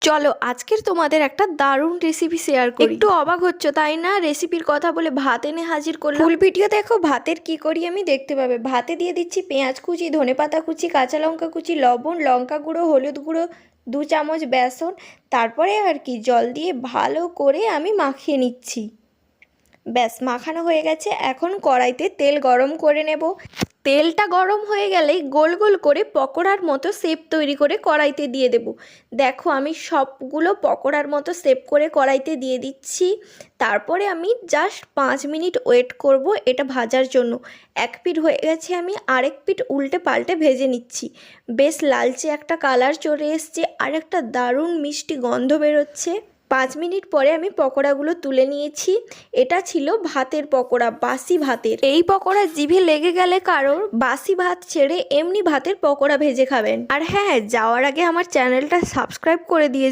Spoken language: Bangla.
চলো আজকের তোমাদের একটা দারুণ রেসিপি শেয়ার করি। একটু অবাক হচ্ছ তাই না? রেসিপির কথা বলে ভাত এনে হাজির করলাম। ফুল ভিডিও দেখো ভাতের কি করি আমি দেখতে পাবে। ভাতে দিয়ে দিচ্ছি পেঁয়াজ কুচি, ধনেপাতা কুচি, কাঁচা লঙ্কা কুচি, লবণ, লঙ্কা গুঁড়ো, হলুদ গুঁড়ো, 2 চামচ বেসন, তারপরে আর কি জল দিয়ে ভালো করে আমি মাখিয়ে নিচ্ছি। ব্যাস মাখানো হয়ে গেছে। এখন কড়াইতে তেল গরম করে নেব। তেলটা গরম হয়ে গেলেই গোল গোল করে পকোড়ার মতো শেপ তৈরি করে কড়াইতে দিয়ে দেব। দেখো আমি সবগুলো পকোড়ার মতো শেপ করে কড়াইতে দিয়ে দিচ্ছি। তারপরে আমি জাস্ট 5 মিনিট ওয়েট করব এটা ভাজার জন্য। এক পিঠ হয়ে গেছে, আমি আরেক পিঠ উল্টে পাল্টে ভেজে নিচ্ছি। বেশ লালচে একটা কালার চলে এসছে আর একটা দারুণ মিষ্টি গন্ধ বেরোচ্ছে। 5 মিনিট পরে আমি পকোড়াগুলো তুলে নিয়েছি। এটা ছিল ভাতের পকোড়া, বাসি ভাতের। এই পকোড়া জিভে লেগে গেলে কারোর বাসি ভাত ছেড়ে এমনি ভাতের পকোড়া ভেজে খাবেন। আর হ্যাঁ, যাওয়ার আগে আমার চ্যানেলটা সাবস্ক্রাইব করে দিয়ে